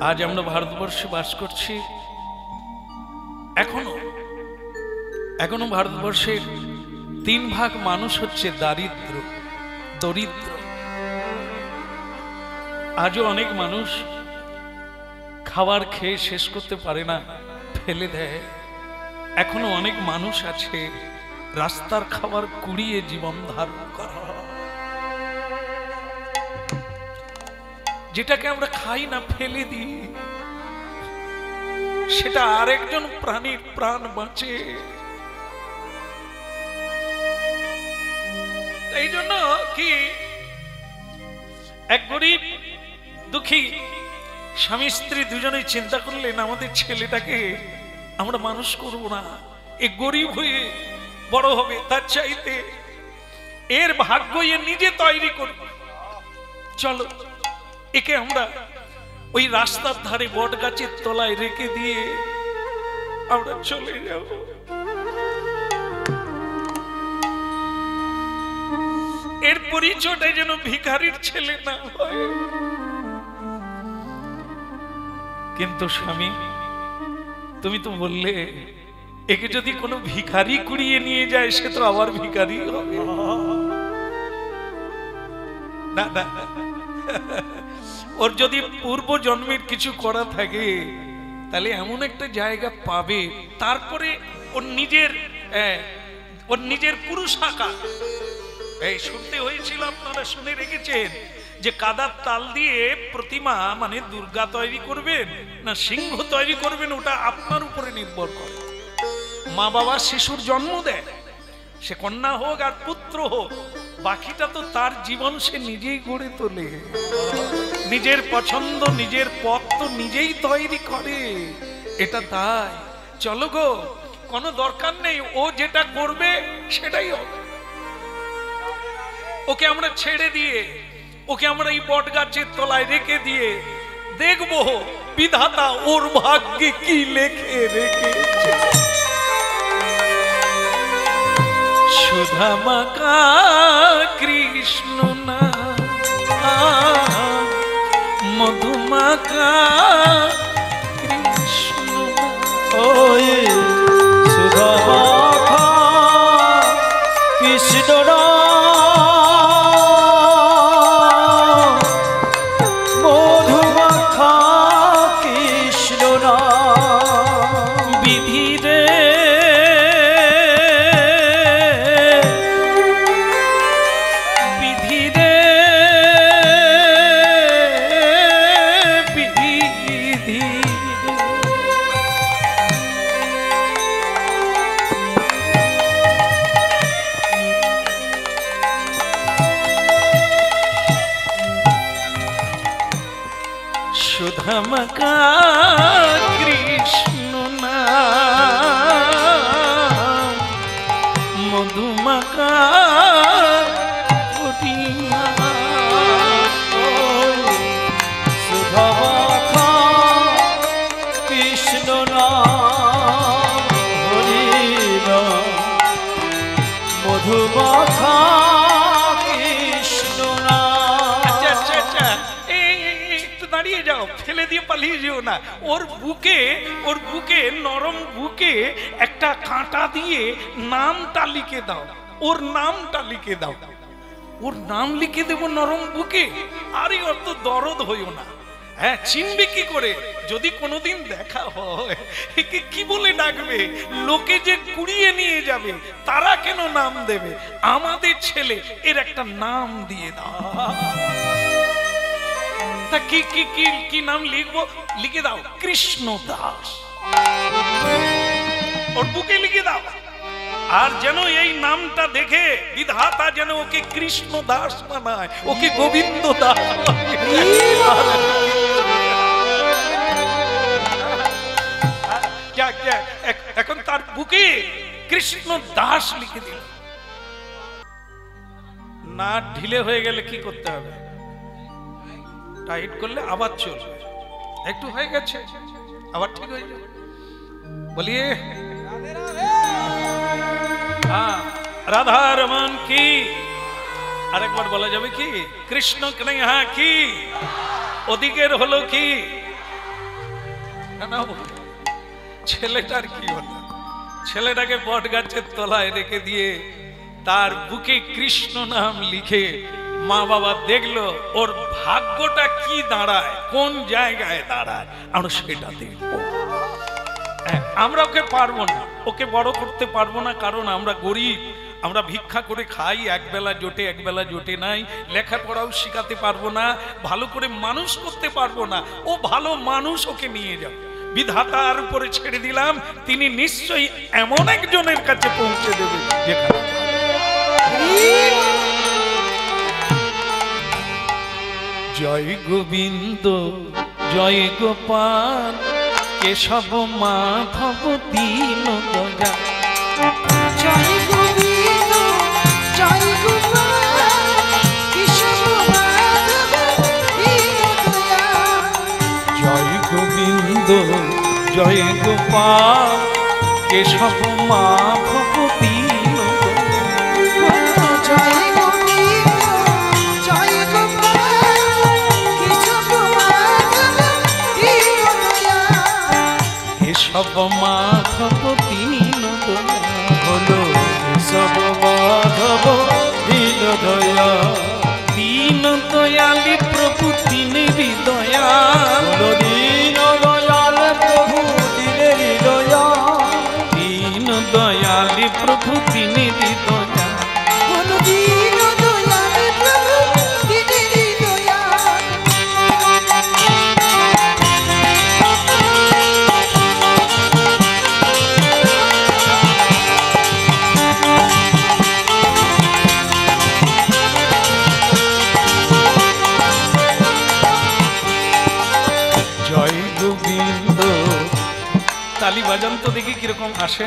আজ আমরা ভারতবর্ষে বাস করছি। এখনো ভারতবর্ষের 3 ভাগ মানুষ হচ্ছে দরিদ্র। আজও অনেক মানুষ খাবার খেয়ে শেষ করতে পারে না, ফেলে দেয়। এখনো অনেক মানুষ আছে রাস্তার খাবার কুড়িয়ে জীবন ধারণ করা। যেটাকে আমরা খাই না, ফেলে দিই, সেটা আরেকজন প্রাণীর প্রাণ বাঁচে। এই জন্য কি এক গরিব দুঃখী স্বামী স্ত্রী দুজনেই চিন্তা করলেন, আমাদের ছেলেটাকে আমরা মানুষ করব না, এ গরিব হয়ে বড় হবে, তার চাইতে এর ভাগ্য এ নিজে তৈরি করব। চলো একে আমরা ওই রাস্তার ধারে বট গাছের তলায় রেখে দিয়ে আমরা চলে যাব। এর পরিচয়টা যেন ভিখারির ছেলে না হয়। কিন্তু স্বামী, তুমি তো বললে একে যদি কোনো ভিখারি কুড়িয়ে নিয়ে যায় সে তো আবার ভিখারি হবে। না না, ওর যদি পূর্ব জন্মের কিছু করা থাকে তাহলে এমন একটা জায়গা পাবে, তারপরে ওর নিজের পুরুষ আকার। এই শুনতে হয়েছিল, আপনারা শুনে রেখেছেন যে কাদার তাল দিয়ে প্রতিমা মানে দুর্গা তৈরি করবেন না সিংহ তৈরি করবেন, ওটা আপনার উপরে নির্ভর করে। মা বাবা শিশুর জন্ম দেয়, সে কন্যা হোক আর পুত্র হোক, বাকিটা তো তার জীবন সে নিজেই গড়ে তোলে। নিজের পছন্দ নিজের পথ তো নিজেই তৈরি করে, এটা তাই। চলো গো, কোনো দরকার নেই, ও যেটা করবে সেটাই হবে। ওকে আমরা ছেড়ে দিয়ে, ওকে আমরা এই বট গাছের তলায় রেখে দিয়ে দেখবো বিধাতা ওর ভাগ্যে কি লেখে রেখেছে। সুধামাকা কৃষ্ণ না মধুমাকা কৃষ্ণ, ওই সুধামাকা কৃষ্ণ না মধুমাখা কৃষ্ণ না, বিধি রে বিধি রে বিধি। সুধামাকা কৃষ্ণ না মধুমাকা সুধামাখা কৃষ্ণ না হরি নাম মধুমাখা কৃষ্ণ না। আচ্ছা আচ্ছা আচ্ছা, একটু দাঁড়িয়ে যাও, ফেলে দিয়ে পালিয়ে যেও না। ওর বুকে নরম বুকে একটা কাঁটা দিয়ে নামটা লিখে দাও, ওর নামটা লিখে দাও। ওর নাম লিখে দেবো নরম বুকে। আরে ওর তো দরদ হইও না। হ্যাঁ, চিনবে কি করে? যদি কোনোদিন দেখা হয় একে কি বলে ডাকবে? লোকে যে কুড়িয়ে নিয়ে যাবে তারা কেন নাম দেবে? আমাদের ছেলে, এর একটা নাম দিয়ে দাও। তা কি কি কি কি নাম লিখবো? লিখে দাও কৃষ্ণ দাস। ওর বুকে লিখে দাও। আর যেন এই নামটা দেখে বিধাতা যেন ওকে কৃষ্ণ দাস বানায়, ওকে গোবিন্দ দাস। এখন তার বুকে কৃষ্ণ দাস লিখে দিল। না ঢিলে হয়ে গেলে কি করতে হবে? টাইট করলে আবার চলবে। একটু হয়ে গেছে, আবার ঠিক হয়ে যাবে। বলিয়ে রাধা রমন কি, আরেকবার বলা যাবে কি? কৃষ্ণ কৃষ্ণ কি, ওদিকের হলো কি? না বলে। ছেলেটার কি হলো? ছেলেটাকে বট গাছের তলায় রেখে দিয়ে তার বুকে কৃষ্ণ নাম লিখে মা বাবা দেখলো ওর ভাগ্যটা কি দাঁড়ায়, কোন জায়গায় দাঁড়ায়, আমরা সেটা দেখবো। আমরা ওকে পারবো না, ওকে বড় করতে পারবো না, কারণ আমরা গরিব, আমরা ভিক্ষা করে খাই, একবেলা জোটে একবেলা জোটে নাই, লেখাপড়াও শিখাতে পারবো না, ভালো করে মানুষ করতে পারবো না। ও ভালো মানুষ, ওকে নিয়ে যাও, বিধাতার উপরে ছেড়ে দিলাম, তিনি নিশ্চয়ই এমন একজনের কাছে পৌঁছে দেবে যেখানে। জয় গোবিন্দ জয় গোপাল কেশব মাধব দীন দয়াল। জয় গোবিন্দ জয় গোপাল কেশব মাধব দীন দয়াল। জয় গোবিন্দ জয় গোপাল কেশব মাধব দীন দয়াল। জয় গোবিন্দ জয় গোপাল কেশব মাধব দীন দয়াল। কেশব মাধব দীন দয়াল। হলো কেশব মাধব দীন দয়াল। দীন দয়ালি প্রভু তিনি হৃদয়াল। হলো দীন দয়াল প্রভু দিনের দয়াল। দীন দয়ালি প্রভু তিনি হৃদয়াল। হলো দীন দয়াল প্রভু তিনি দয়াল। জয় গোবিন্দ। তালি বাজান তো দেখি কিরকম আসে,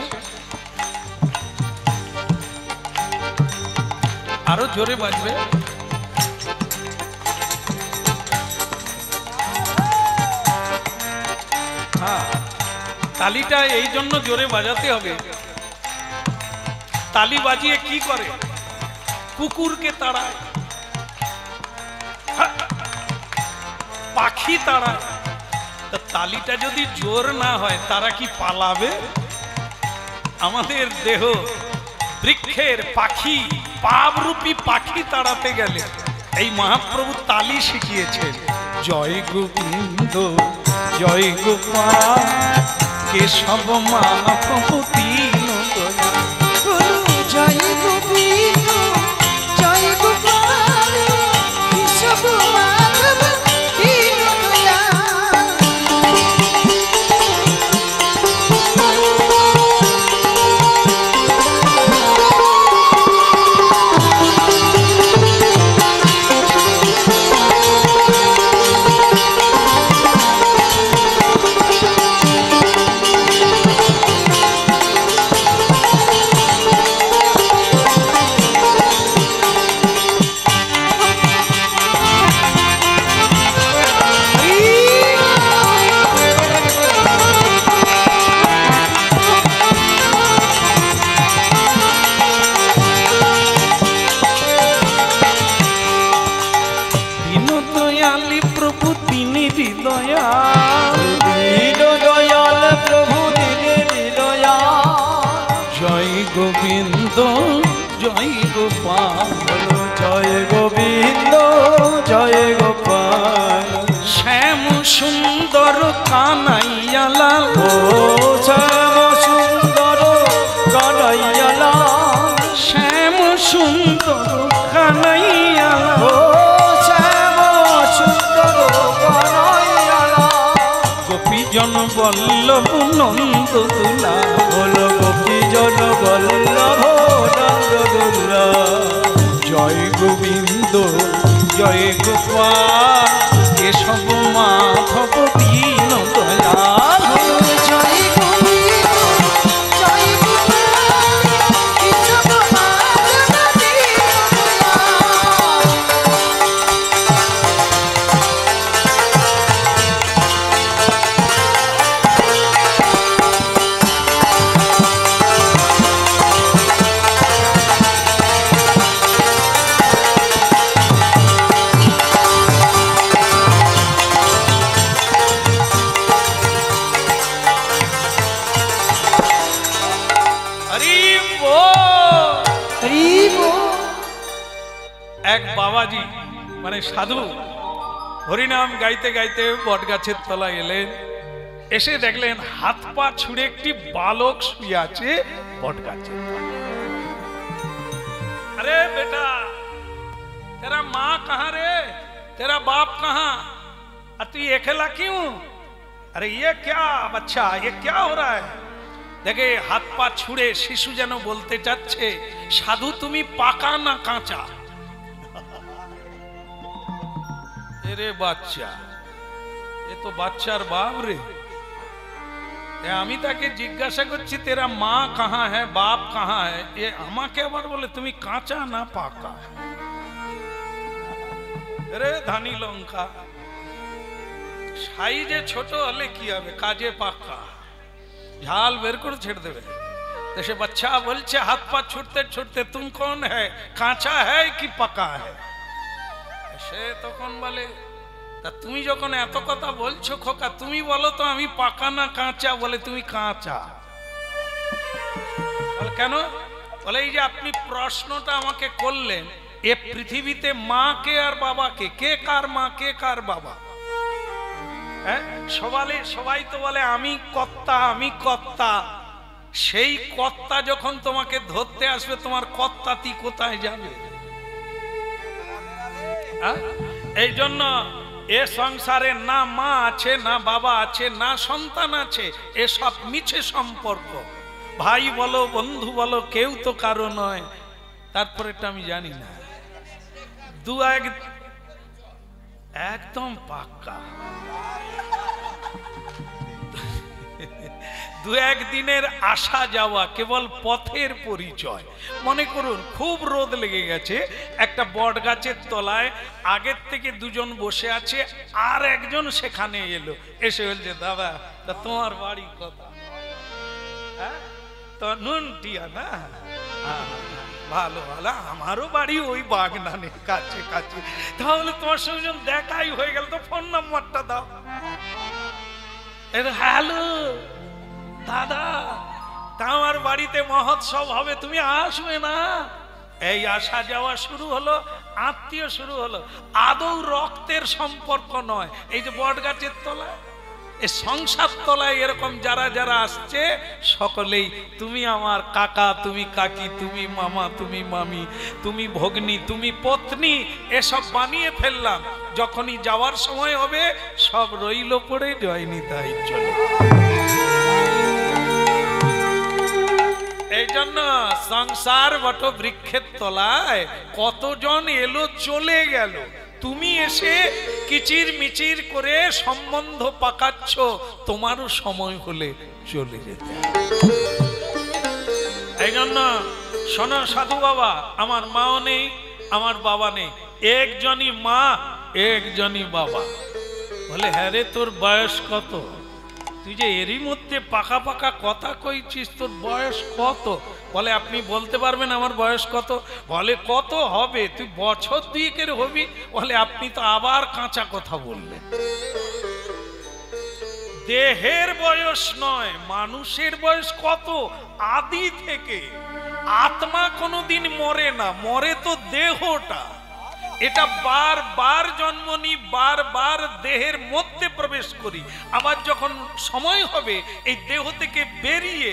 আরো জোরে বাজবে। হ্যাঁ, তালিটা এই জন্য জোরে বাজাতে হবে। তালি বাজিয়ে কি করে? কুকুরকে তাড়ায়, পাখি তাড়ায়। তা তালিটা যদি জোর না হয় তারা কি পালাবে? আমাদের দেহ বৃক্ষের পাখি, পাবরূপী পাখি তাড়াতে গেলে এই মহাপ্রভু তালি শিখিয়েছেন। জয় গোবিন্দ জয় গোপাল কেশব মাধব দীন দয়াল। জয় গোবিন্দ জয় গোপাল কেশব মাধব দীন দয়াল। দীন দয়ালি প্রভু তিনি হৃদয়াল। দীন দয়াল প্রভু দিনের দয়াল। জয় গোবিন্দ জয় গোপাল। হলো জয় গোবিন্দ জয় গোপাল। শ্যাম সুন্দর কানাইয়ালাল। ও শ্যাম সুন্দর কানাইয়ালা। শ্যাম সুন্দর কানাইয়ালাল। ও শ্যাম সুন্দর কানাইয়ালা। গোপীজন বল্লভ নন্দ দুলা। হলো গোপী জন বল্লভ নন্দ দুলা। জয় গোবিন্দ জয় গোপাল কেশব মাধব দীন দয়াল। জয় গোবিন্দ জয় গোপাল কেশব মাধব দীন দয়াল। বাবাজি মানে সাধু হরিনাম গাইতে গাইতে বটগাছের তলায় এলেন, এসে দেখলেন হাত পা ছুঁড়ে একটি বালক শুয়ে আছে বটগাছের তলায়। अरे बेटा तेरा माँ कहाँ रे, तेरा बाप कहाँ, और तू अकेला क्यों? अरे ये क्या बच्चा, ये क्या हो रहा है? देखे हाथ पा छुड़े शिशु যেন বলতে চাচ্ছে সাধু তুমি পাকা না কাঁচা। अरे বাচ্চা, এ তো বাচ্চার বাপ রে। আমি তাকে জিজ্ঞাসা করছি তেরা মা কাহা হ্যাঁ বাপ কাহা হ্যাঁ, এ আমাকে আবার বলে তুমি কাঁচা না পাকা। রে ধানি লঙ্কা সাইজে ছোট হলে কি হবে, কাজে পাকা, ঝাল বের করে ছেড়ে দেবে। তো সে বাচ্চা বলছে হাত পা ছুটতে ছুটতে তুম কোন হ্যায়, কাঁচা হ্যায় কি পাকা হ্যায়? সে তখন বলে তা তুমি যখন এত কথা বলছো খোকা তুমি বলো তো আমি পাকা না কাঁচা? বলে তুমি কাঁচা। কেন? বলে এই যে আপনি প্রশ্নটা আমাকে করলেন, এ পৃথিবীতে মা কে আর বাবা কে, কে কার মা কে কার বাবা? হ্যাঁ, সবাই তো বলে আমি কর্তা আমি কর্তা। সেই কর্তা যখন তোমাকে ধরতে আসবে তোমার কর্তাতি কোথায় যাবে? এই জন্য এ সংসারে না মা আছে না বাবা আছে না সন্তান আছে, এসব মিছে সম্পর্ক। ভাই বলো বন্ধু বলো কেউ তো কারো নয়। তারপরে এটা আমি জানি না, একদম পাক্কা দু একদিনের আসা যাওয়া কেবল পথের পরিচয়। মনে করুন খুব রোদ লেগে গেছে, একটা বট গাছের তলায় আগের থেকে দুজন বসে আছে, আর একজন সেখানে এলো, এসে বলছে দাদা তা তোমার বাড়ি কথা? তো নুনটিয়া না, ভালো ভালো, আমারও বাড়ি ওই বাগনানে কাছে কাছে। তাহলে তোমার সঙ্গে দেখাই হয়ে গেল, তো ফোন নাম্বারটা দাও। হ্যালো দাদা, তা আমার বাড়িতে মহোৎসব হবে, তুমি আসবে না? এই আসা যাওয়া শুরু হলো, আত্মীয় শুরু হলো। আদৌ রক্তের সম্পর্ক নয়। এই যে বট গাছের তলায়, এই সংসার তলায় এরকম যারা যারা আসছে সকলেই তুমি আমার কাকা তুমি কাকি তুমি মামা তুমি মামি তুমি ভগ্নী তুমি পত্নী, এসব বানিয়ে ফেললাম। যখনই যাওয়ার সময় হবে সব রইল পড়ে জয়নি তাই চলে। এই জন্য সংসার বট বৃক্ষের তলায় কতজন এলো চলে গেল, তুমি এসে কিচির মিচির করে সম্বন্ধ পাকাচ্ছ, তোমারও সময় হলে চলে যেতে। এই জন্য শোনো সাধু বাবা, আমার মাও নেই আমার বাবা নেই, একজনই মা একজনই বাবা। বলে হ্যাঁ রে তোর বয়স কত? তুই যে এরই মধ্যে পাকা পাকা কথা কইছিস, তোর বয়স কত? বলে আপনি বলতে পারবেন আমার বয়স কত? বলে কত হবে, তুই বছর দুয়েকের হবি। বলে আপনি তো আবার কাঁচা কথা বললেন। দেহের বয়স নয়, মানুষের বয়স কত? আদি থেকে। আত্মা কোনোদিন মরে না, মরে তো দেহটা। এটা বারবার জন্ম নিই, বারবার দেহের মধ্যে প্রবেশ করি, আবার যখন সময় হবে এই দেহ থেকে বেরিয়ে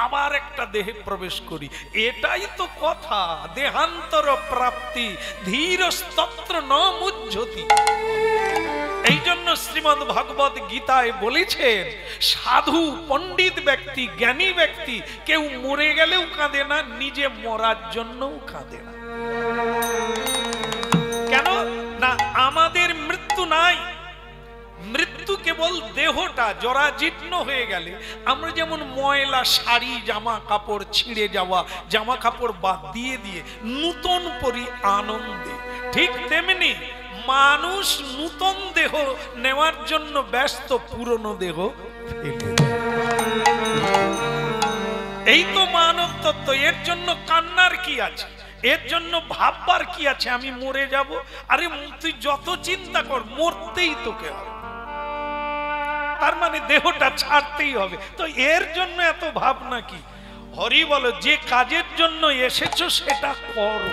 আবার একটা দেহে প্রবেশ করি। এটাই তো কথা, দেহান্তর প্রাপ্তি ধীরস্তত্র ন মুহ্যতি। এই জন্য শ্রীমদ্ ভগবত গীতায় বলেছেন সাধু পণ্ডিত ব্যক্তি জ্ঞানী ব্যক্তি কেউ মরে গেলেও কাঁদে না, নিজে মরার জন্যও কাঁদে না। কেন না? আমাদের মৃত্যু নাই, মৃত্যু কেবল দেহটা জরাজীর্ণ হয়ে গেলে। আমরা যেমন ময়লা শাড়ি জামা কাপড় ছিঁড়ে যাওয়া জামা কাপড় বাদ দিয়ে দিয়ে নূতন পরি আনন্দে, ঠিক তেমনি মানুষ নূতন দেহ নেওয়ার জন্য ব্যস্ত, পুরনো দেহ ফেলে। এই তো মানব তত্ত্ব। এর জন্য কান্নার কি আছে, এর জন্য ভাববার কি আছে আমি মরে যাব? আরে তুই যত চিন্তা কর মরতেই তোকে হবে, তার মানে দেহটা ছাড়তেই হবে। তো এর জন্য এত ভাবনা কি? হরি বলো যে কাজের জন্য এসেছো সেটা করো,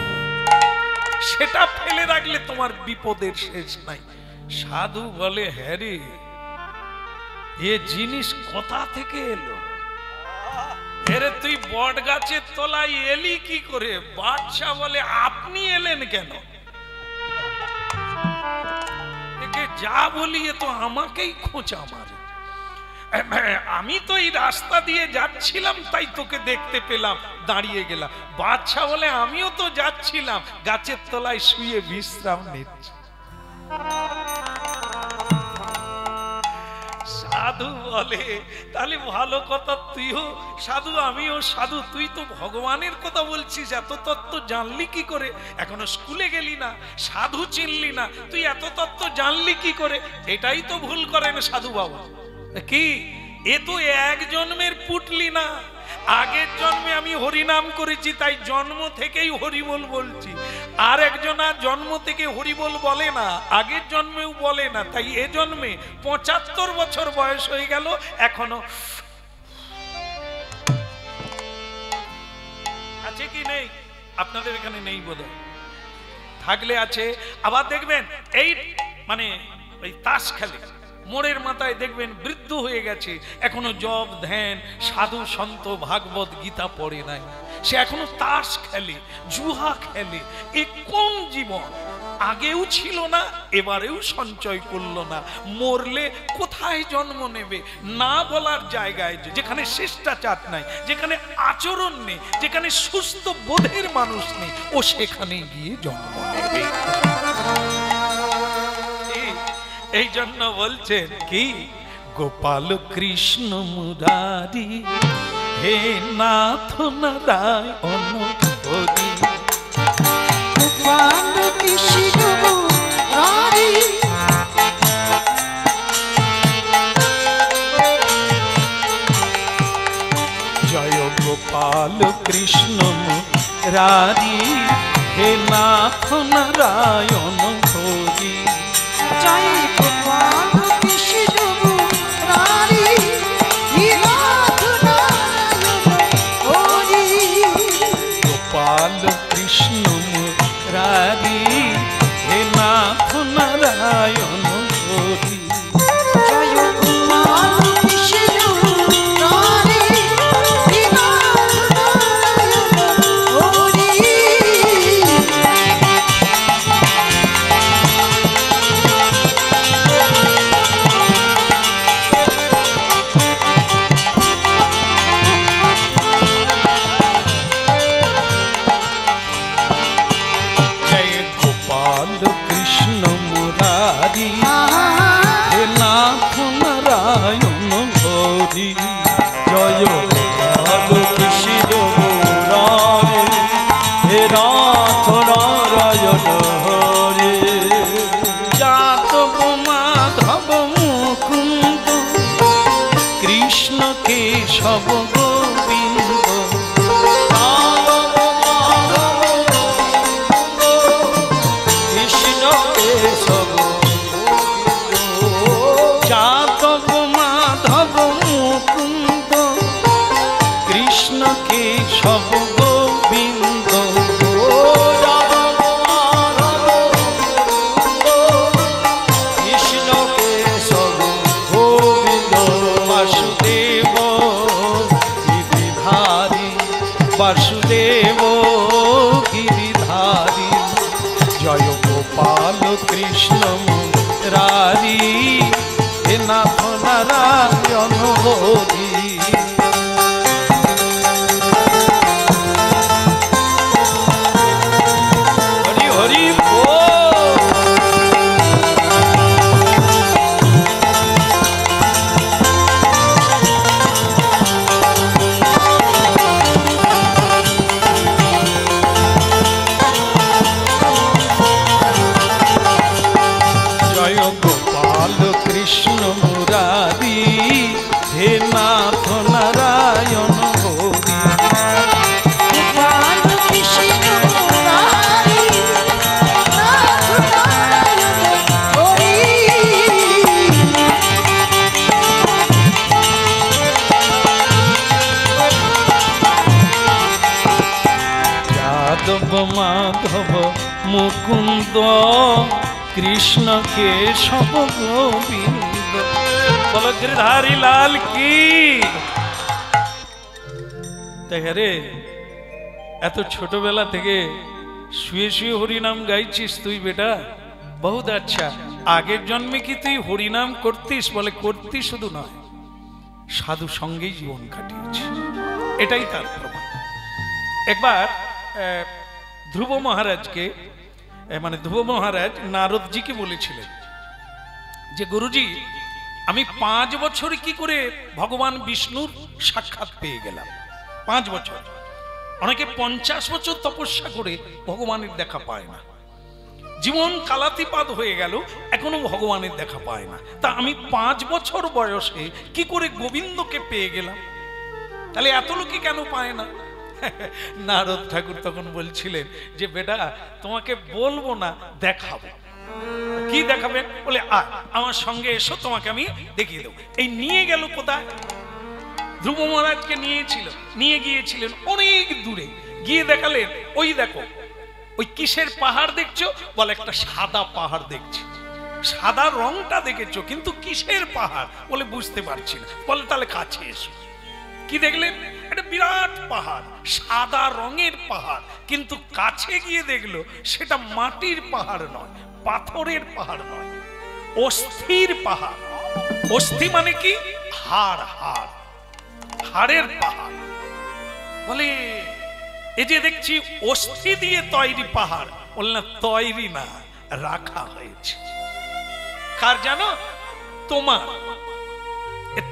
সেটা ফেলে রাখলে তোমার বিপদের শেষ নাই। সাধু বলে, হ্যাঁ রে, এ জিনিস কোথা থেকে এলো? এরে তুই বট গাছের তলায় এলি কি করে? বাদশা বলে, আপনি এলেন কেন? একে যা বলি এ তো আমাকেই খোঁচা মারে। আমি তো এই রাস্তা দিয়ে যাচ্ছিলাম, তাই তোকে দেখতে পেলাম, দাঁড়িয়ে গেলাম। বাদশা বলে, আমিও তো যাচ্ছিলাম, গাছের তলায় শুয়ে বিশ্রাম নিচ্ছি। সাধু বলে, তাহলে ভালো কথা, তুইও সাধু আমিও সাধু, তুই তো ভগবানের কথা বলছিস, এত তত্ত্ব জানলি কি করে? এখনো স্কুলে গেলি না, সাধু চিনলি না, তুই এত তত্ত্ব জানলি কি করে? এটাই তো ভুল করেন সাধু বাবা। কি এ তো এক জন্মের পুটলি না, আগের জন্মে আমি হরিনাম করেছি, তাই জন্ম থেকেই হরিবোল বলছি। আর একজনা জন্ম থেকে হরিবোল বলে না, আগের জন্মেও বলে না, তাই এ জন্মে ৭৫ বছর বয়স হয়ে গেল, এখনো আছে কি নেই? আপনাদের এখানে নেই বোধহয়, থাকলে আছে। আবার দেখবেন এই মানে ওই তাস খেলে, মোড়ের মাথায় দেখবেন বৃদ্ধ হয়ে গেছে, এখনো জপ ধ্যান সাধু সন্ত ভাগবত গীতা পড়ে নাই, সে এখনো তাস খেলে, জুয়া খেলে। এ কোন জীবন? আগেও ছিল না, এবারেও সঞ্চয় করলো না, মরলে কোথায় জন্ম নেবে? না বলার জায়গায়, যেখানে শিষ্টাচার নাই, যেখানে আচরণ নেই, যেখানে সুস্থ বোধের মানুষ নেই, ও সেখানে গিয়ে জন্ম নেবে। এই জন্য বলছেন কি, গোপাল কৃষ্ণ মুরারি, হে নাথ নারায়ণ হরি। গোপাল কৃষ্ণ মুরারি, জয় গোপাল কৃষ্ণ মুরারি, হে নাথ নারায়ণ হরি। জয় গোপাল কৃষ্ণ মুরারি, হে নাথ নারায়ণ হরি। গোপাল কৃষ্ণ মুরারি, হে নাথ নারায়ণ হরি। জয় গোপাল কৃষ্ণ মুরারি, হে নাথ নারায়ণ হরি। জয় গোপাল কৃষ্ণ মুরারি, হে নাথ নারায়ণ হরি। জয় গোপাল কৃষ্ণ মুরারি, হে নাথ নারায়ণ হরি। যাদব মাধব মুকুন্দ, কৃষ্ণ কেশব গোবিন্দ। যাদব মাধব মুকুন্দ, কৃষ্ণ কেশব গোবিন্দ। যাদব মাধব মুকুন্দ, কৃষ্ণ কেশব গোবিন্দ। যাদব মাধব মুকুন্দ, কৃষ্ণ কেশব গোবিন্দ। বাসুদেব গিরিধারী, বাসুদেব গিরিধারী। জয় গোপাল কৃষ্ণ মুরারি, হে নাথ নারায়ণ হরি। হরি হরি বল। জয় গোপাল কৃষ্ণ মুরারি, হে নাথ মাধব মুকুন্দ কৃষ্ণ কেশব গোবিন্দ। বলো গিরধারী লাল কি। তাই রে, এত ছোটবেলা থেকে শুয়ে শুয়ে হরিনাম গাইছিস তুই বেটা, বহুত আচ্ছা। আগের জন্মে কি তুই হরিনাম করতিস? বলে করতি, শুধু নয় সাধু সঙ্গেই জীবন কাটিয়েছি, এটাই তার প্রমাণ। একবার ধ্রুব মহারাজকে, মানে ধ্রুব মহারাজ নারদজিকে বলেছিলেন যে গুরুজি, আমি 5 বছর কি করে ভগবান বিষ্ণুর সাক্ষাৎ পেয়ে গেলাম? 5 বছর। অনেকে 50 বছর তপস্যা করে ভগবানের দেখা পায় না, জীবন কালাতিপাত হয়ে গেল, এখনো ভগবানের দেখা পায় না। তা আমি 5 বছর বয়সে কি করে গোবিন্দকে পেয়ে গেলাম? তাহলে এত লোকে কেন পায় না? নারদ ঠাকুর তখন বলছিলেন যে বেটা, তোমাকে বলবো না, দেখাবো। কি দেখাবেন? বলে আমার সঙ্গে এসো, তোমাকে আমি দেখিয়ে দেবো। এই নিয়ে গেল কোথায়? ধ্রুব মহারাজকে নিয়ে গিয়েছিলেন অনেক দূরে, গিয়ে দেখালেন ওই দেখো, ওই কিসের পাহাড় দেখছো? বলে একটা সাদা পাহাড় দেখছি। সাদা রংটা দেখেছো, কিন্তু কিসের পাহাড়? বলে বুঝতে পারছি না। বলে তাহলে কাছে এসো। কি দেখলেন? একটা বিরাট পাহাড়, সাদা রঙের পাহাড়, কিন্তু কাছে গিয়ে দেখলো সেটা মাটির পাহাড় নয়, পাথরের পাহাড় নয়, অস্থির পাহাড়। অস্থি মানে কি? হাড়, হাড়, হাড়ের পাহাড়। বলে এই যে দেখছি অস্থি দিয়ে তৈরি পাহাড়। বললাম তৈরি না, রাখা হয়েছে। কার জানো? তোমার।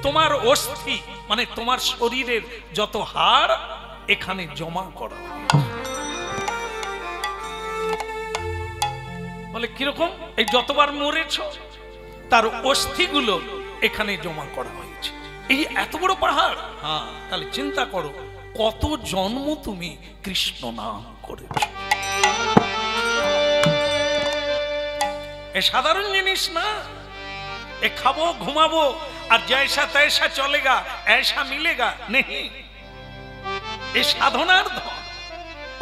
তোমার অস্থি মানে তোমার শরীরের যত হাড় এখানে জমা করা হয়েছে। বলে কিরকম? এই যতবার মরেছ তার অস্থিগুলো এখানে জমা করা হয়েছে। এই এত বড় পাহাড়? হ্যাঁ। তাহলে চিন্তা করো কত জন্ম তুমি কৃষ্ণ নাম করেছ। এ সাধারণ জিনিস না। এ খাবো, ঘুমাবো আর জৈসা তৈসা চলেগা, ऐसा মিলেগা नहीं। এ সাধনার ধন।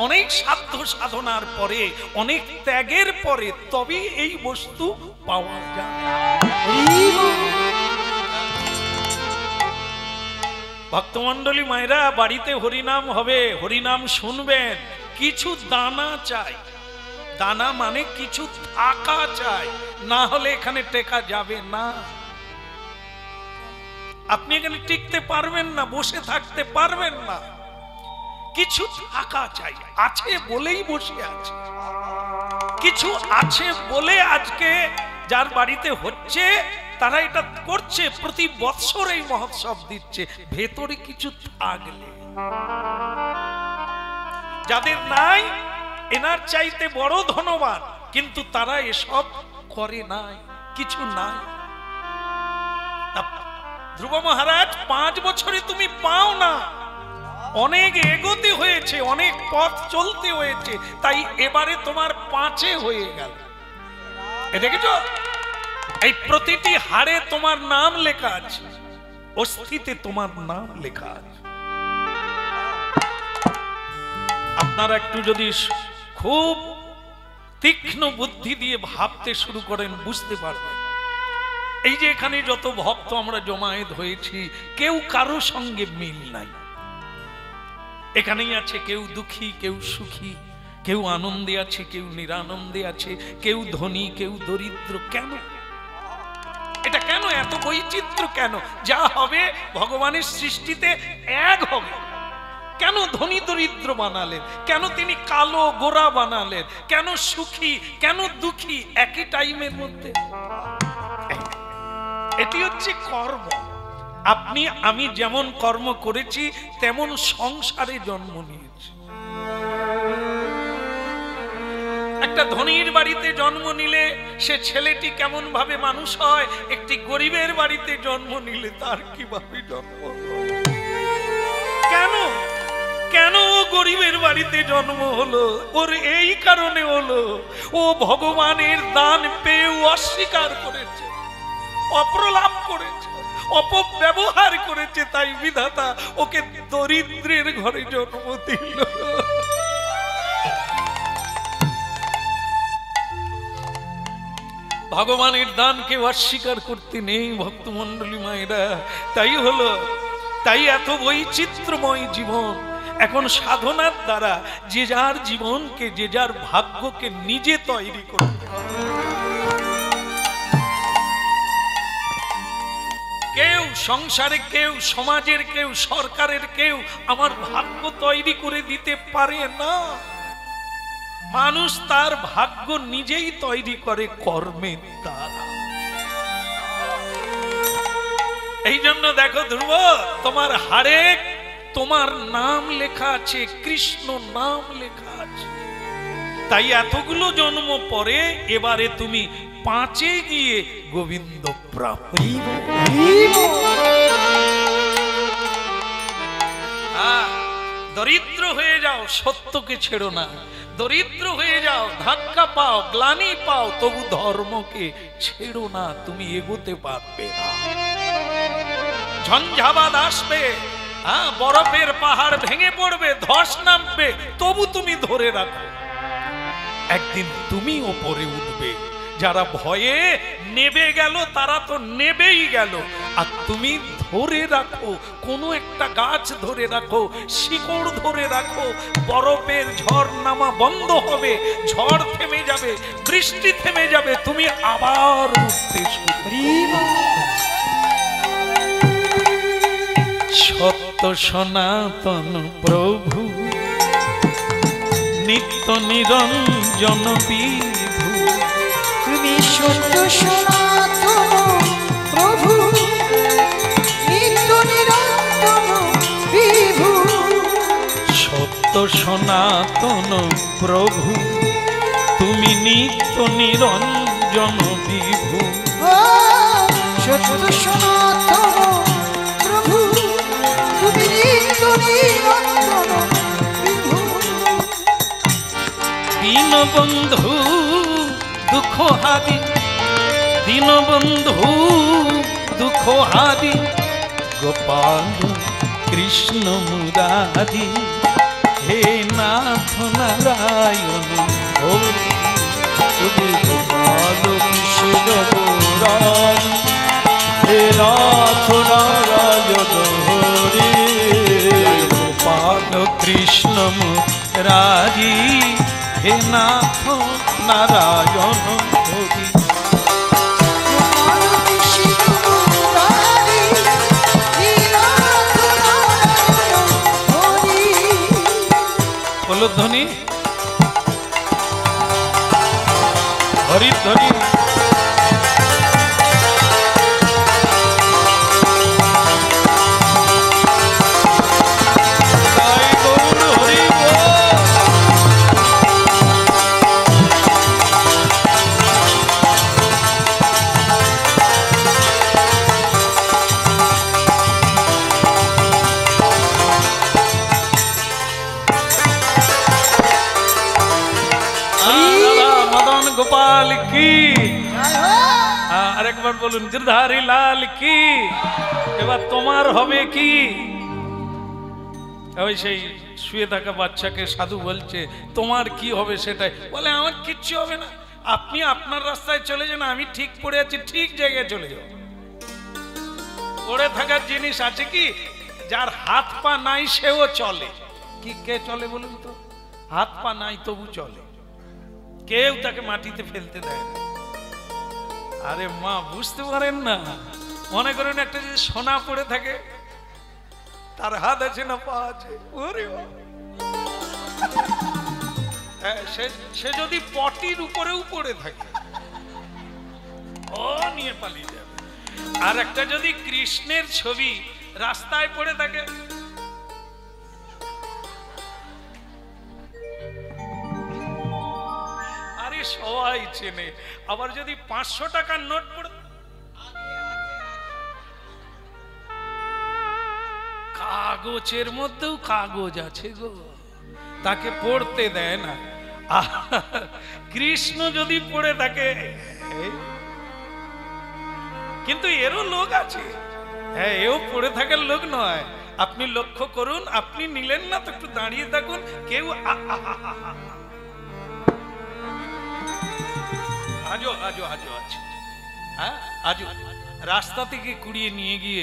অনেক সাধ্য সাধনার পরে, অনেক ত্যাগের পরে তবে এই বস্তু পাওয়া যায়। ভক্তমন্ডলী মায়েরা, বাড়িতে হরিনাম হবে, হরিনাম শুনবেন, কিছু দানা চাই। দানা মানে কিছু থাকা চাই, না হলে এখানে টেকা যাবে না। আপনি এখানে টিকতে পারবেন না, বসে থাকতে পারবেন না। কিছু থাকা চাই। আছে বলেই বসে আছে, কিছু আছে বলে আজকে যার বাড়িতে হচ্ছে তারা এটা করছে, প্রতি বৎসর এই মহোৎসব দিচ্ছে। ভেতরে কিছু থাকলে, যাদের নাই এনার চাইতে বড় ধনবান, কিন্তু তারা এসব করে নাই, কিছু নাই। ধ্রুব মহারাজ 5 বছরে তুমি পাও না, অনেক এগোতে হয়েছে, অনেক পথ চলতে হয়েছে, তাই এবারে তোমার 5 হয়ে গেল। এ দেখেছো? এই প্রতিটি হাড়ে তোমার নাম লেখা আছে, অস্থিতে তোমার নাম লেখা আছে। আপনারা একটু যদি খুব তীক্ষ্ণ বুদ্ধি দিয়ে ভাবতে শুরু করেন, বুঝতে পারবেন। এই যে এখানে যত ভক্ত আমরা জমায়েত হয়েছি, কেউ কারো সঙ্গে মিল নাই। এখানেই আছে কেউ দুঃখী, কেউ সুখী, কেউ আনন্দে আছে, কেউ নিরানন্দে আছে, কেউ ধনী, কেউ দরিদ্র। কেন এটা? কেন এত বৈচিত্র্য? কেন? যা হবে ভগবানের সৃষ্টিতে এক হবে। কেন ধনী দরিদ্র বানালেন? কেন তিনি কালো গোরা বানালেন? কেন সুখী, কেন দুঃখী একই টাইমের মধ্যে? এটি হচ্ছে কর্ম। আপনি আমি যেমন কর্ম করেছি তেমন সংসারে জন্ম নিয়েছি। একটা ধনীর বাড়িতে জন্ম নিলে সে ছেলেটি কেমন ভাবে মানুষ হয়, একটি গরিবের বাড়িতে জন্ম নিলে তার কিভাবে জন্ম? কেন কেন ও গরিবের বাড়িতে জন্ম হলো? ওর এই কারণে হলো, ও ভগবানের দান পেয়ে অস্বীকার করেছে, অপ্রলাপ করেছে, অপব্যবহার করেছে, তাই বিধাতা ওকে দরিদ্রের ঘরে জন্ম দিল। ভগবানের দানকে অস্বীকার করতে নেই ভক্তমণ্ডলী মায়েরা। তাই হলো, তাই এত বৈচিত্র্যময় জীবন। এখন সাধনার দ্বারা যে যার জীবনকে, যে যার ভাগ্যকে নিজে তৈরি করতে হবে। কেউ সংসারে, কেউ সমাজের, কেউ সরকারের, কেউ আমার ভাগ্য তৈরি করে দিতে পারে না। মানুষ তার ভাগ্য নিজেই তৈরি করে কর্মের দ্বারা। এই জন্য দেখো ধ্রুব, তোমার হাড়ে তোমার নাম লেখা আছে, কৃষ্ণ নাম লেখা আছে। তাই এতগুলো জন্ম পরে এবারে তুমি 5-এ গিয়ে গোবিন্দ প্রাপ্ত। দরিদ্র হয়ে যাও, সত্যকে ছেড়ো না। দরিদ্র হয়ে যাও, ধাক্কা পাও, গ্লানি পাও, তবু ধর্মকে ছেড়ো না। তুমি এগোতে পারবে না। ঝঞ্ঝাবাদ আসবে, বরফের পাহাড় ভেঙে পড়বে, ধস নামবে, তবু তুমি ধরে রাখো। একদিন তুমি ওপরে উঠবে। যারা ভয়ে নেবে গেল তারা তো নেবেই গেল, আর তুমি ধরে রাখো, কোনো একটা গাছ ধরে রাখো, শিকড় ধরে রাখো। বরফের ঝড় নামা বন্ধ হবে, ঝড় থেমে যাবে, বৃষ্টি থেমে যাবে, তুমি আবার উঠতে শুরু। সত্য সনাতন প্রভু নিত্য নিরঞ্জন বিভু। তুমি সত্য সনাতন প্রভু নিত্য নিরঞ্জন বিভু। সত্য সনাতন প্রভু তুমি নিত্য নিরঞ্জন বিভু। সত্য সনাতন প্রভু তুমি নিত্য নিরঞ্জন বিভু। দীনবন্ধু দুঃখ হারি, দীনবন্ধু দুঃখ হারি, গোপাল কৃষ্ণ মুরারি। হে নাথ নারায়ণ হরি, তুমি গোপাল কৃষ্ণ মুরারি। হে নাথ নারায়ণ হরি, গোপাল কৃষ্ণ মুরারি। হে নাথ নারায়ণ হরি। ধ্বনি হরি ধ্বনি। গোপাল কি, আরেকবার বলুন গিরধারী লাল কি। এবার তোমার হবে কি? ওই সেই শুয়ে থাকা বাচ্চাকে সাধু বলছে তোমার কি হবে সেটাই। বলে আমার কিচ্ছু হবে না, আপনি আপনার রাস্তায় চলে যান, আমি ঠিক পড়ে আছি, ঠিক জায়গায় চলে যাও। পড়ে থাকার জিনিস আছে কি, যার হাত পা নাই সেও চলে। কি কে চলে বলুন তো? হাত পা নাই তবু চলে, কেউ তাকে মাটিতে ফেলতে দেয় না। আরে মা বুঝতে পারেন না, মনে করেন একটা যদি সোনা পড়ে থাকে, তার হাত আছে না পা আছে, সে যদি পটির উপরেও পড়ে থাকে ও নিয়ে পালিয়ে যাবে। আর একটা যদি কৃষ্ণের ছবি রাস্তায় পড়ে থাকে, সবাই চেনে। আবার যদি 500 টাকার নোট পড়ে, কাগজের মধ্যেও কাগজ আছে গো, তাকে পড়তে দেয় না। কৃষ্ণ যদি পড়ে থাকে, কিন্তু এরও লোক আছে, হ্যাঁ এও পড়ে থাকার লোক নয়। আপনি লক্ষ্য করুন, আপনি নিলেন না তো একটু দাঁড়িয়ে থাকুন, কেউ আজও আজও আজও আছে, হ্যাঁ আজও রাস্তা থেকে কুড়িয়ে নিয়ে গিয়ে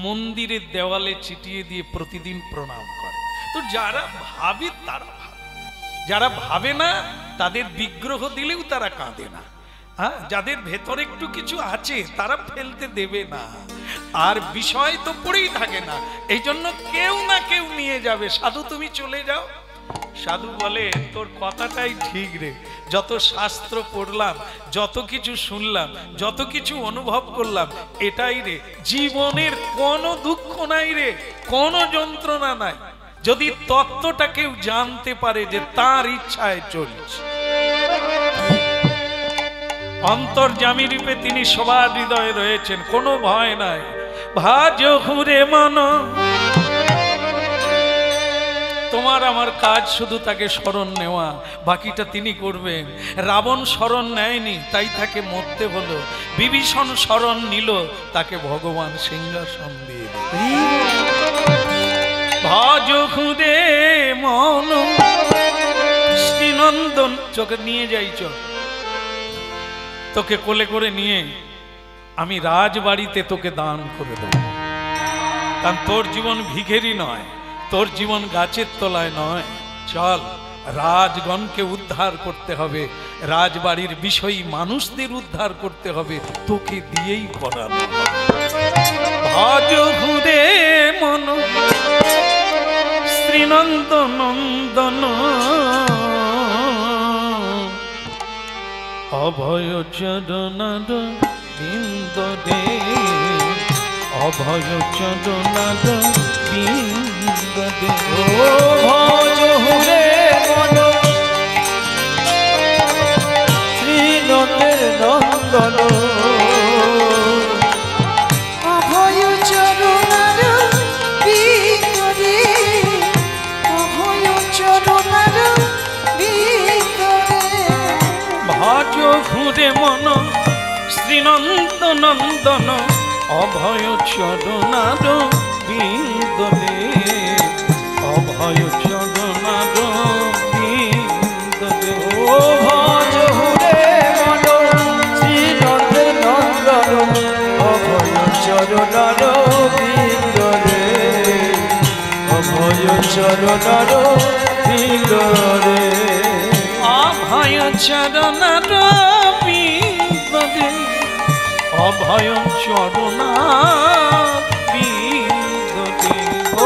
মন্দিরের দেওয়ালে চিটিয়ে দিয়ে প্রতিদিন প্রণাম করে। তো যারা ভাবে তারা ভাবে, যারা ভাবে না তাদের বিগ্রহ দিলেও তারা কাঁদে না। হ্যাঁ, যাদের ভেতরে একটু কিছু আছে তারা ফেলতে দেবে না, আর বিষয় তো পড়েই থাকে না, এই জন্য কেউ না কেউ নিয়ে যাবে। সাধু তুমি চলে যাও। সাধু বলে তোর কথাটাই ঠিক রে, যত শাস্ত্র পড়লাম, যত কিছু শুনলাম, যত কিছু অনুভব করলাম, এটাই রে জীবনের কোনো দুঃখ নাই রে, কোনো যন্ত্রণা নাই, যদি তত্ত্বটা কেউ জানতে পারে যে তার ইচ্ছায় চলছে। অন্তর্যামী রূপে তিনি সবার হৃদয়ে রয়েছেন, কোনো ভয় নাই। ভাজ হুরে মন, তোমার আমার কাজ শুধু তাকে শরণ নেওয়া, বাকিটা তিনি করবেন। রাবণ শরণ নেয়নি, তাই তাকে মরতে হলো। বিভীষণ শরণ নিল, তাকে ভগবান সিংহাসন দিয়ে দিল। ভাজ হুরে মন, শ্রীনন্দন চোখে নিয়ে যাই, চোখ তোকে কোলে করে নিয়ে আমি রাজবাড়িতে তোকে দান করে দেব। কারণ তোর জীবন ভিখেরি নয়, তোর জীবন গাছের তলায় নয়। চল, রাজগণকে উদ্ধার করতে হবে, রাজবাড়ির বিষয়ী মানুষদের উদ্ধার করতে হবে, তোকে দিয়েই করানো। ভজ হুরে মন শ্রীনন্দন নন্দন, অভয় চরণার বিন্দ দে, অভয় চরণার বিন্দ দে। ও ভজ হুরে মন শ্রীনন্দের নন্দন, অভয় চরণার ভিতরে, অভয় চরণার ভিতরে। ভজ হুরে মন শ্রীনন্দ নন্দন, অভয় চরণার বিন্দ দে, অভয় চরণার বিন্দ দে। ও ভজ হুরে মন শ্রীনন্দের নন্দন, অভয় চরণার বিন্দ দে, অভয় চরণার বিন্দ দে। অভয় চরণার বিন্দ দে, অভয় চরণার বিন্দ দে। ও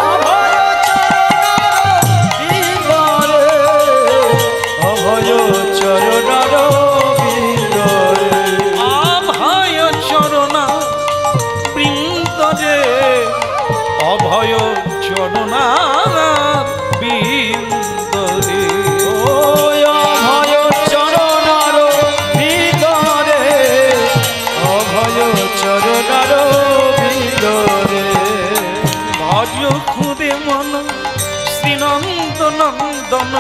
অভয় চরণার বিন্দ রে, অভয় চরণার বিন্দ রে, অভয় চরণার বিন্দ রে, অভয় চরণার বিন্দ রে। অভয় চরণার বিন্দ রে, ভজ হুরে মন শ্রীনন্দ নন্দন,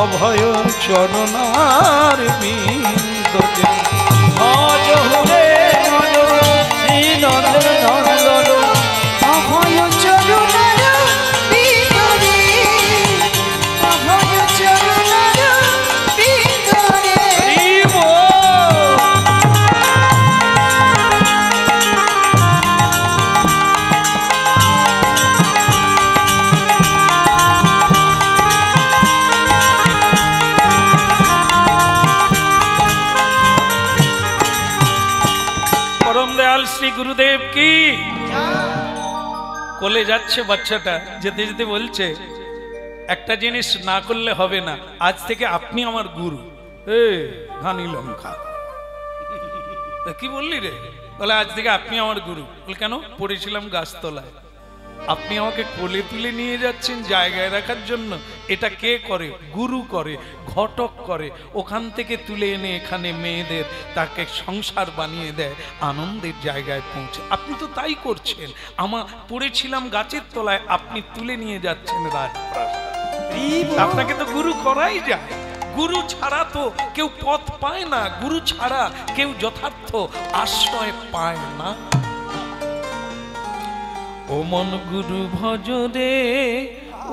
অভয় চরণার বিন্দ রে। ভজ হুরে মন শ্রীনন্দের নন্দন, অভয় চরণার ভিতরে, অভয় চরণার ভিতরে। পরম দয়াল শ্রী গুরুদেব কি। কোলে যাচ্ছে বাচ্চাটা, যেতে যেতে বলছে একটা জিনিস না করলে হবে না, আজ থেকে আপনি আমার গুরু। এ ঘানি লঙ্কা, কি বললি রে? বলে আজ থেকে আপনি আমার গুরু। বলে কেন? পড়েছিলাম গাছতলায়, আপনি আমাকে কোলে তুলে নিয়ে যাচ্ছেন জায়গায় রাখার জন্য। এটা কে করে? গুরু করে, ঘটক করে। ওখান থেকে তুলে এনে এখানে মেয়েদের তাকে সংসার বানিয়ে দেয়, আনন্দের জায়গায় পৌঁছে। আপনি তো তাই করছেন। আমার পড়েছিলাম গাছের তলায়, আপনি তুলে নিয়ে যাচ্ছেন রাজপ্রাসাদ। আপনাকে তো গুরু করাই যায়। গুরু ছাড়া তো কেউ পথ পায় না, গুরু ছাড়া কেউ যথার্থ আশ্রয় পায় না। ও মন গুরু ভজ রে,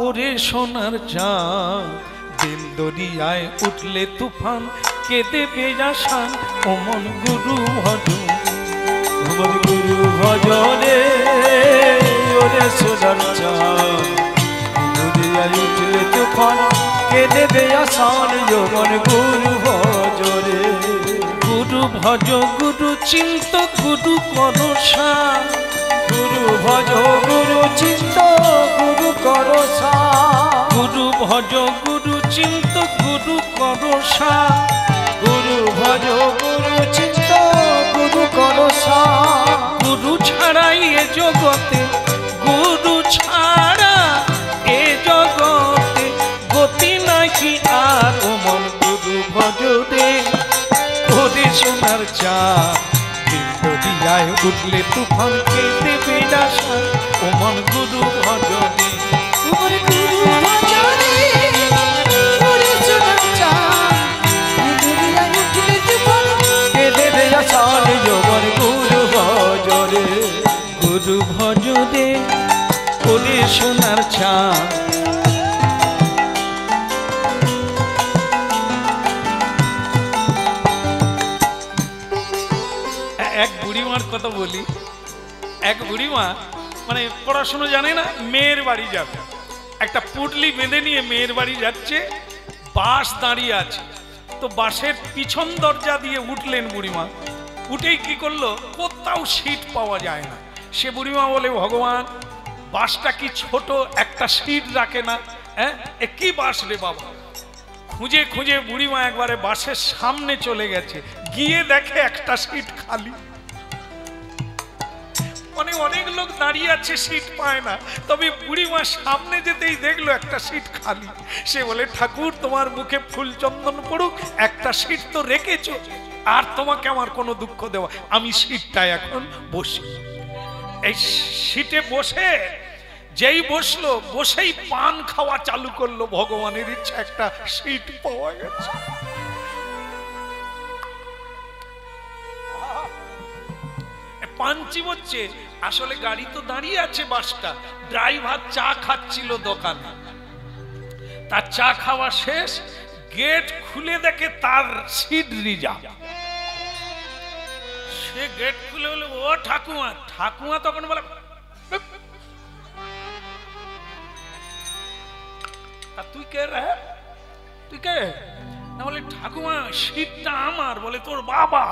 ওরে সোনার চাঁদ, দিল দরিয়ায় উঠলে তুফান, কে দেবে আসান অমন গুরু ভজ অমন গুরু ভজনে ওরে সোনার চাঁদ দুনিয়ায় উঠলে তুফান কে দেবে আসান অমন গুরু ভজনে গুরু ভজ গুরু চিন্ত গুরু করসা গুরু ভজ গুরু চিন্ত গুরু করসা গুরু ভজ গুরু চিন্ত গুরু করসা গুরু ভজ গুরু চিন্ত গুরু করসা গুরু ছাড়াই এ জগতে গুরু ছাড়া এ জগতে গতি নাকি আর অমন গুরু ভজ রে ওরে সোনার চাঁদ বিন্দু দিয়ায় উঠলে তুফান কে দেবে আশা অমন গুরু ভজ রে ওরে গুরু ভজনে ওরে সোনার চাঁদ দুনিয়ায় উঠলে তুফান কে দেবে আসান অমন গুরু ভজনে গুরু ভজ রে ওরে সোনার চাঁদ এক বুড়িমার কথা বলি। এক বুড়িমা মানে পড়াশুনো জানে না, মেয়ের বাড়ি যাবে, একটা পুটলি বেঁধে নিয়ে মেয়ের বাড়ি যাচ্ছে, বাস দাঁড়িয়ে আছে, তো বাসের পিছন দরজা দিয়ে উঠলেন বুড়িমা। উঠেই কি করলো, কোথাও সিট পাওয়া যায় না। সে বুড়িমা বলে, ভগবান বাসটা কি ছোট, একটা সিট রাখে না, হ্যাঁ এ কি বাস রে বাবা। খুঁজে খুঁজে বুড়িমা একবারে বাসের সামনে চলে গেছে, গিয়ে দেখে একটা সিট খালি। অনেক লোক দাঁড়িয়ে আছে, সিট পায় না, তবে বুড়িমা সামনে যেতেই দেখলো একটা সিট খালি। সে বলে, ঠাকুর তোমার মুখে ফুল চন্দন পড়ুক, একটা সিট তো রেখেছো, আর তোমাকে আমার কোনো দুঃখ দেওয়া, আমি সিটটায় এখন বসি। এই সিটে বসে যেই বসলো, বসেই পান খাওয়া চালু করলো, ভগবানের ইচ্ছা একটা সিট পাওয়া গেছে। পান চিবোচ্ছে, আসলে গাড়ি তো দাঁড়িয়ে আছে বাসটা, ড্রাইভার চা খাচ্ছিল দোকানে, তার চা খাওয়া শেষ, গেট খুলে দেখে তার সিট রিজার্ভ। সে গেট খুলে বলে, ও ঠাকুমা। ঠাকুমা তখন বলে, তুই কে রে, তুই কে? না বলে, ঠাকুমা সিটটা আমার। বলে, তোর বাবা?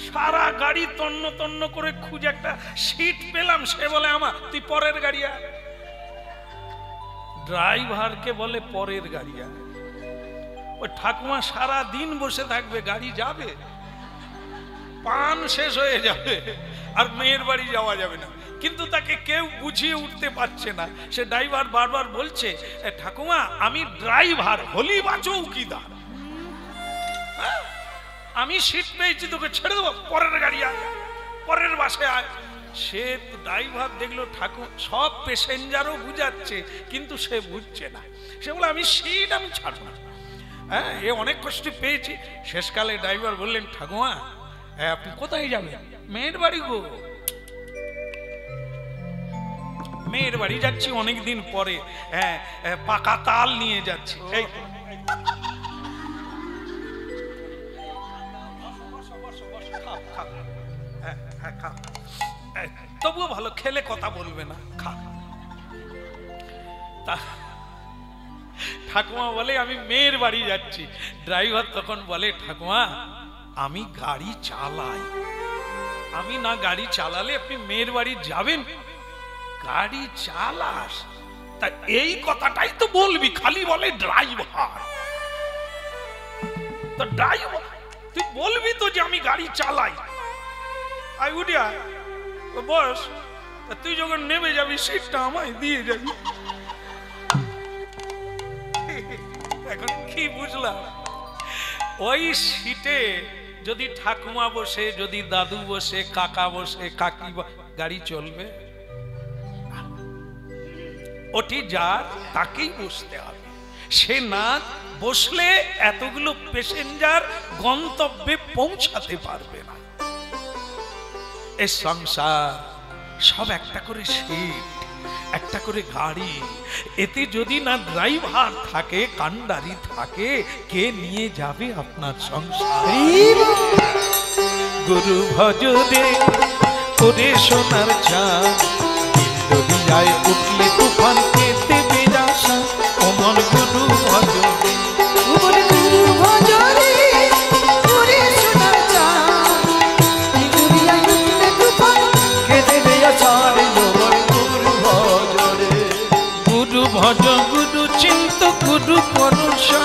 সারা গাড়ি তন্ন তন্ন করে খুঁজে একটা সিট পেলাম। সে বলে, আমার। তুই পরের গাড়ি আয়। ড্রাইভারকে বলে, পরের গাড়ি আয়। ওই ঠাকুমা সারা দিন বসে থাকবে, গাড়ি যাবে, পান শেষ হয়ে যাবে, আর মেয়ের বাড়ি যাওয়া যাবে না। কিন্তু তাকে কেউ বুঝিয়ে উঠতে পারছে না। সে ড্রাইভার বারবার বলছে, ঠাকুমা আমি ড্রাইভার, হলি বা চৌকিদার, আমি সিট পেয়েছি, তোকে ছেড়ে দেবো, পরের গাড়ি আয়, পরের বাসে আয়। সে ড্রাইভার দেখলো ঠাকুর সব প্যাসেঞ্জারও বুঝাচ্ছে, কিন্তু সে বুঝছে না। সে বলে, আমি সিট আমি ছাড়ব না, হ্যাঁ এ অনেক কষ্ট পেয়েছি। শেষকালে ড্রাইভার বললেন, ঠাকুমা আপনি কোথায় যাবেন? মেয়ের বাড়ি গো। মেয়ের বাড়ি যাচ্ছি অনেকদিন পরে, হ্যাঁ পাকা তাল নিয়ে যাচ্ছি। এই তবুও ভালো, খেলে কথা বলবে না, খা। ঠাকুমা বলে, আমি মেয়ের বাড়ি যাচ্ছি। ড্রাইভার তখন বলে, ঠাকুমা আমি গাড়ি চালাই, আমি না গাড়ি চালালে আপনি মেয়ের বাড়ি যাবেন? গাড়ি চালাস, তা এই কথাটাই তো বলবি, খালি বলে ড্রাইভার। তো ড্রাইভার তুই বলবি তো যে আমি গাড়ি চালাই। আই উঠিয়া বস, তুই যখন নেমে যাবি সিটটা আমায় দিয়ে যাবি। এখন কি বুঝলাম, ওই সিটে যদি ঠাকুমা বসে, যদি দাদু বসে, কাকা বসে, কাকি, গাড়ি চলবে? ওটি যার তাকেই বসতে হবে। সে না বসলে এতগুলো প্যাসেঞ্জার গন্তব্যে পৌঁছাতে পারবে না। এই সংসার সব একটা করে সিট, একটা করে গাড়ি, এতে যদি না ড্রাইভার থাকে, কান্ডারি থাকে, কে নিয়ে যাবে আপনার সংসার? গুরু ভজরে ওরে সোনার চাঁদ, দরিয়ায় উঠলে তুফান কেটে বেরাসা, অমর গুরু ভজরে গুরু ভজ গুরু চিন্ত গুরু করুষা,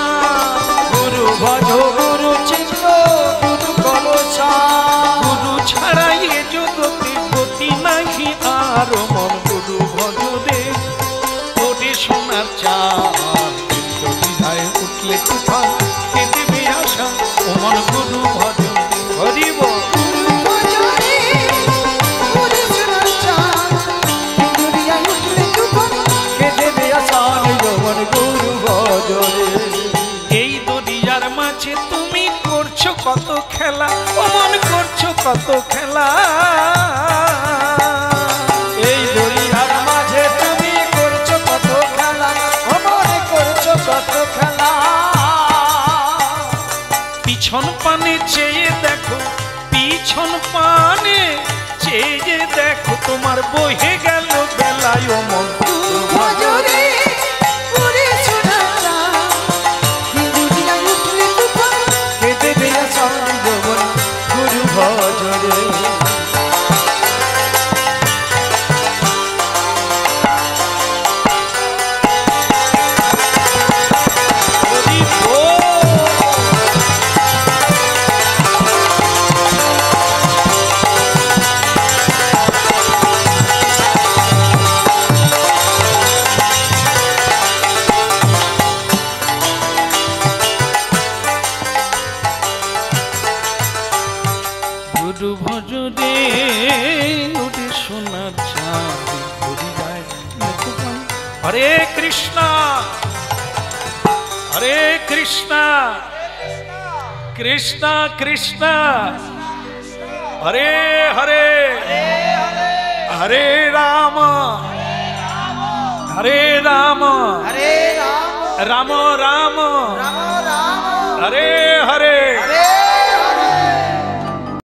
গুরু ভজ গুরু চিন্ত গুরু করুষা, গুরু ছাড়াই এ জগতে গতি নাহি আর, মন গুরু ভজরে ওরে সোনার চাঁদ, দরিয়ায় উঠলে তুফান কেটে বেরাসা, অমর গুরু ভজরে হরিব। এই দরিয়ার মাঝে তুমি করছো কত খেলা, অমন করছো কত খেলা, এই দরিয়ার মাঝে তুমি করছো কত খেলা, অমরে করছো কত খেলা। পিছন পানে চেয়ে দেখো, পিছন পানে চেয়ে দেখো, তোমার বহে গেল বেলায় অমন গুরু ভজরে। গুরু ভজরে ওরে সোনার চাঁদ, দরিয়ায় তুফান। হরে কৃষ্ণ হরে কৃষ্ণ কৃষ্ণ কৃষ্ণ হরে হরে, হরে রাম হরে রাম রাম রাম হরে হরে,